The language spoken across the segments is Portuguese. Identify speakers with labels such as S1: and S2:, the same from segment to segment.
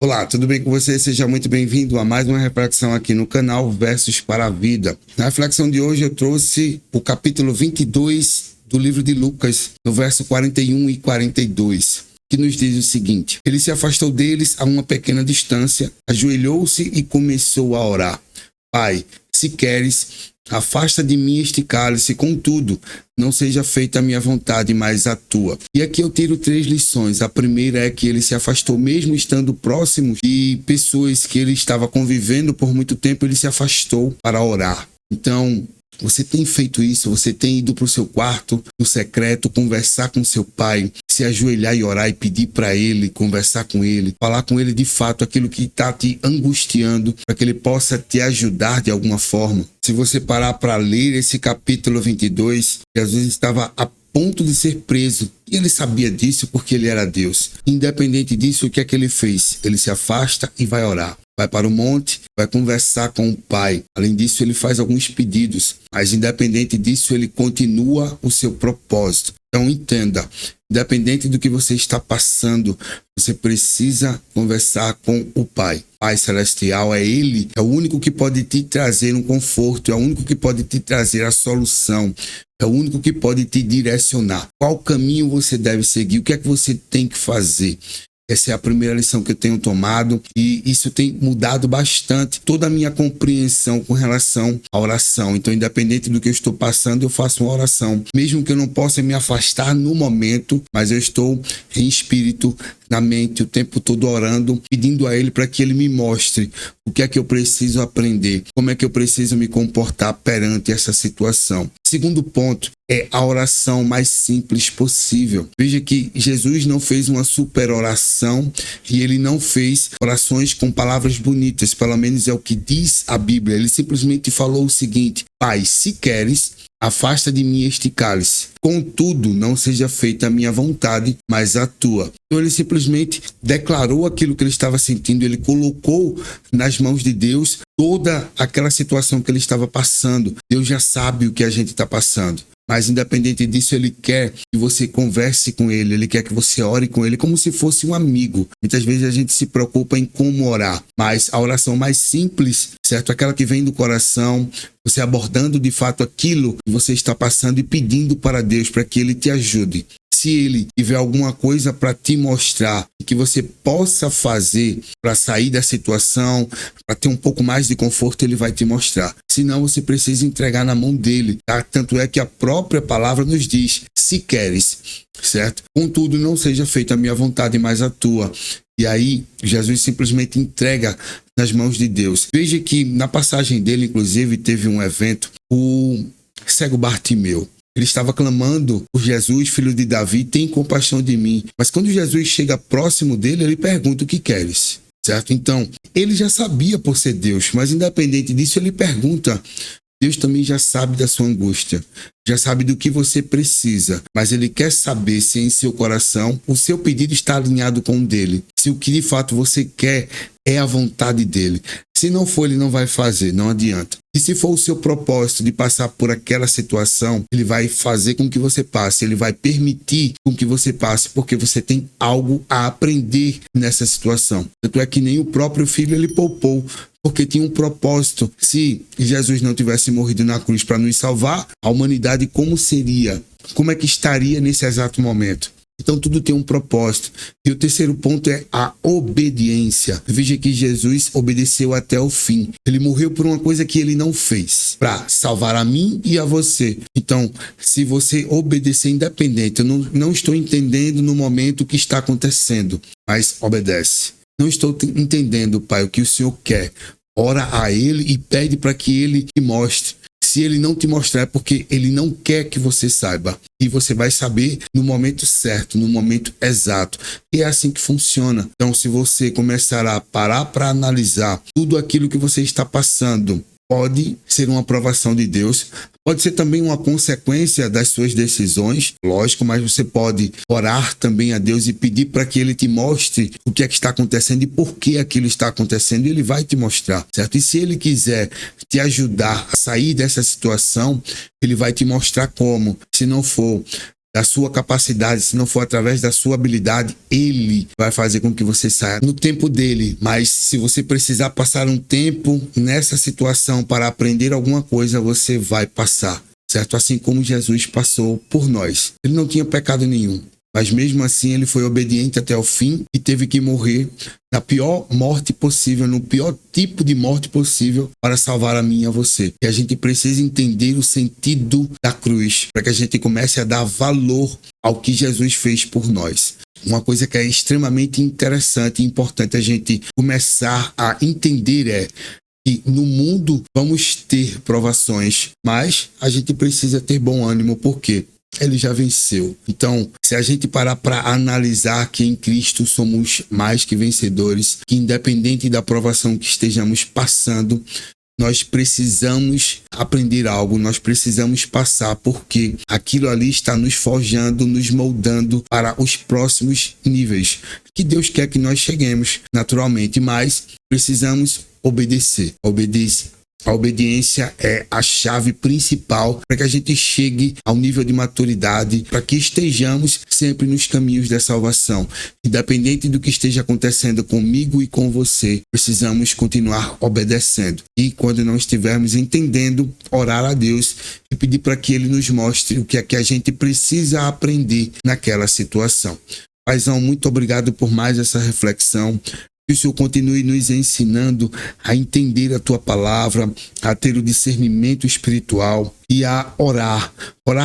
S1: Olá, tudo bem com você? Seja muito bem-vindo a mais uma reflexão aqui no canal Versos para a Vida. Na reflexão de hoje eu trouxe o capítulo 22 do livro de Lucas, no verso 41 e 42, que nos diz o seguinte: Ele se afastou deles a uma pequena distância, ajoelhou-se e começou a orar. Pai, se queres, afasta de mim este cálice, contudo, não seja feita a minha vontade, mas a tua. E aqui eu tiro 3 lições. A primeira é que ele se afastou, mesmo estando próximo de pessoas que ele estava convivendo por muito tempo, ele se afastou para orar. Então, você tem feito isso? Você tem ido para o seu quarto, no secreto, conversar com seu pai, se ajoelhar e orar e pedir para ele, conversar com ele, falar com ele de fato aquilo que está te angustiando, para que ele possa te ajudar de alguma forma? Se você parar para ler esse capítulo 22, Jesus estava a ponto de ser preso. E ele sabia disso porque ele era Deus. Independente disso, o que é que ele fez? Ele se afasta e vai orar. Vai para o monte, vai conversar com o Pai. Além disso, ele faz alguns pedidos. Mas independente disso, ele continua o seu propósito. Então entenda, independente do que você está passando, você precisa conversar com o Pai. Pai Celestial é Ele, é o único que pode te trazer um conforto, é o único que pode te trazer a solução, é o único que pode te direcionar. Qual caminho você deve seguir, o que é que você tem que fazer? Essa é a primeira lição que eu tenho tomado e isso tem mudado bastante toda a minha compreensão com relação à oração. Então, independente do que eu estou passando, eu faço uma oração. Mesmo que eu não possa me afastar no momento, mas eu estou em espírito, na mente, o tempo todo orando, pedindo a Ele para que Ele me mostre o que é que eu preciso aprender, como é que eu preciso me comportar perante essa situação. Segundo ponto é a oração mais simples possível. Veja que Jesus não fez uma super oração e Ele não fez orações com palavras bonitas, pelo menos é o que diz a Bíblia. Ele simplesmente falou o seguinte: Pai, se queres, afasta de mim este cálice. Contudo, não seja feita a minha vontade, mas a tua. Então ele simplesmente declarou aquilo que ele estava sentindo, ele colocou nas mãos de Deus toda aquela situação que ele estava passando. Deus já sabe o que a gente está passando. Mas independente disso, ele quer que você converse com ele, ele quer que você ore com ele como se fosse um amigo. Muitas vezes a gente se preocupa em como orar, mas a oração mais simples, certo? Aquela que vem do coração, você abordando de fato aquilo que você está passando e pedindo para Deus para que Ele te ajude. Se Ele tiver alguma coisa para te mostrar que você possa fazer para sair da situação, para ter um pouco mais de conforto, Ele vai te mostrar. Senão você precisa entregar na mão dele, tá? Tanto é que a própria palavra nos diz: se queres, certo? Contudo, não seja feita a minha vontade, mas a tua. E aí, Jesus simplesmente entrega nas mãos de Deus. Veja que na passagem dele, inclusive, teve um evento, o cego Bartimeu. Ele estava clamando por Jesus, filho de Davi, tem compaixão de mim. Mas quando Jesus chega próximo dele, ele pergunta: o que queres? Certo? Então, ele já sabia por ser Deus, mas independente disso, ele pergunta. Deus também já sabe da sua angústia, já sabe do que você precisa, mas Ele quer saber se em seu coração o seu pedido está alinhado com o dele, se o que de fato você quer é a vontade dele. Se não for, Ele não vai fazer, não adianta. E se for o seu propósito de passar por aquela situação, Ele vai fazer com que você passe, Ele vai permitir com que você passe, porque você tem algo a aprender nessa situação. Tanto é que nem o próprio filho Ele poupou, porque tinha um propósito. Se Jesus não tivesse morrido na cruz para nos salvar, a humanidade como seria? Como é que estaria nesse exato momento? Então tudo tem um propósito. E o terceiro ponto é a obediência. Veja que Jesus obedeceu até o fim. Ele morreu por uma coisa que ele não fez, para salvar a mim e a você. Então, se você obedecer independente, eu não estou entendendo no momento o que está acontecendo, mas obedece. Não estou entendendo, Pai, o que o Senhor quer. Ora a Ele e pede para que Ele te mostre. Se Ele não te mostrar é porque Ele não quer que você saiba. E você vai saber no momento certo, no momento exato. E é assim que funciona. Então, se você começar a parar para analisar tudo aquilo que você está passando, pode ser uma aprovação de Deus, pode ser também uma consequência das suas decisões, lógico, mas você pode orar também a Deus e pedir para que Ele te mostre o que é que está acontecendo e por que aquilo está acontecendo, e Ele vai te mostrar, certo? E se Ele quiser te ajudar a sair dessa situação, Ele vai te mostrar como. Se não for da sua capacidade, se não for através da sua habilidade, Ele vai fazer com que você saia no tempo dele. Mas se você precisar passar um tempo nessa situação para aprender alguma coisa, você vai passar, certo? Assim como Jesus passou por nós. Ele não tinha pecado nenhum, mas mesmo assim ele foi obediente até o fim e teve que morrer na pior morte possível, no pior tipo de morte possível para salvar a mim e a você. E a gente precisa entender o sentido da cruz para que a gente comece a dar valor ao que Jesus fez por nós. Uma coisa que é extremamente interessante e importante a gente começar a entender é que no mundo vamos ter provações, mas a gente precisa ter bom ânimo, porque ele já venceu. Então, se a gente parar para analisar que em Cristo somos mais que vencedores, que independente da provação que estejamos passando, nós precisamos aprender algo, nós precisamos passar, porque aquilo ali está nos forjando, nos moldando para os próximos níveis que Deus quer que nós cheguemos naturalmente, mas precisamos obedecer. A obediência é a chave principal para que a gente chegue ao nível de maturidade, para que estejamos sempre nos caminhos da salvação. Independente do que esteja acontecendo comigo e com você, precisamos continuar obedecendo. E quando não estivermos entendendo, orar a Deus e pedir para que Ele nos mostre o que é que a gente precisa aprender naquela situação. Paizão, muito obrigado por mais essa reflexão. Que o Senhor continue nos ensinando a entender a Tua palavra, a ter o discernimento espiritual e a orar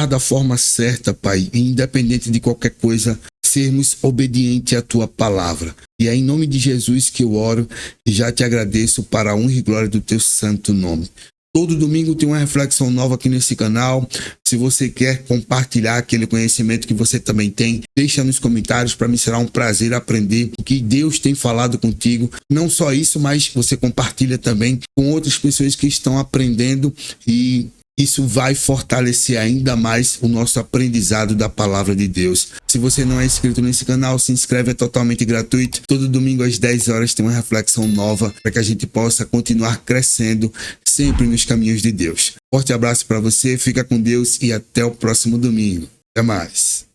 S1: da forma certa, Pai, e independente de qualquer coisa, sermos obedientes à Tua palavra. E é em nome de Jesus que eu oro e já te agradeço para a honra e glória do Teu santo nome. Todo domingo tem uma reflexão nova aqui nesse canal. Se você quer compartilhar aquele conhecimento que você também tem, deixa nos comentários. Para mim será um prazer aprender o que Deus tem falado contigo. Não só isso, mas você compartilha também com outras pessoas que estão aprendendo, e isso vai fortalecer ainda mais o nosso aprendizado da palavra de Deus. Se você não é inscrito nesse canal, se inscreve, é totalmente gratuito. Todo domingo às 10 horas tem uma reflexão nova para que a gente possa continuar crescendo sempre nos caminhos de Deus. Forte abraço para você, fica com Deus e até o próximo domingo. Até mais.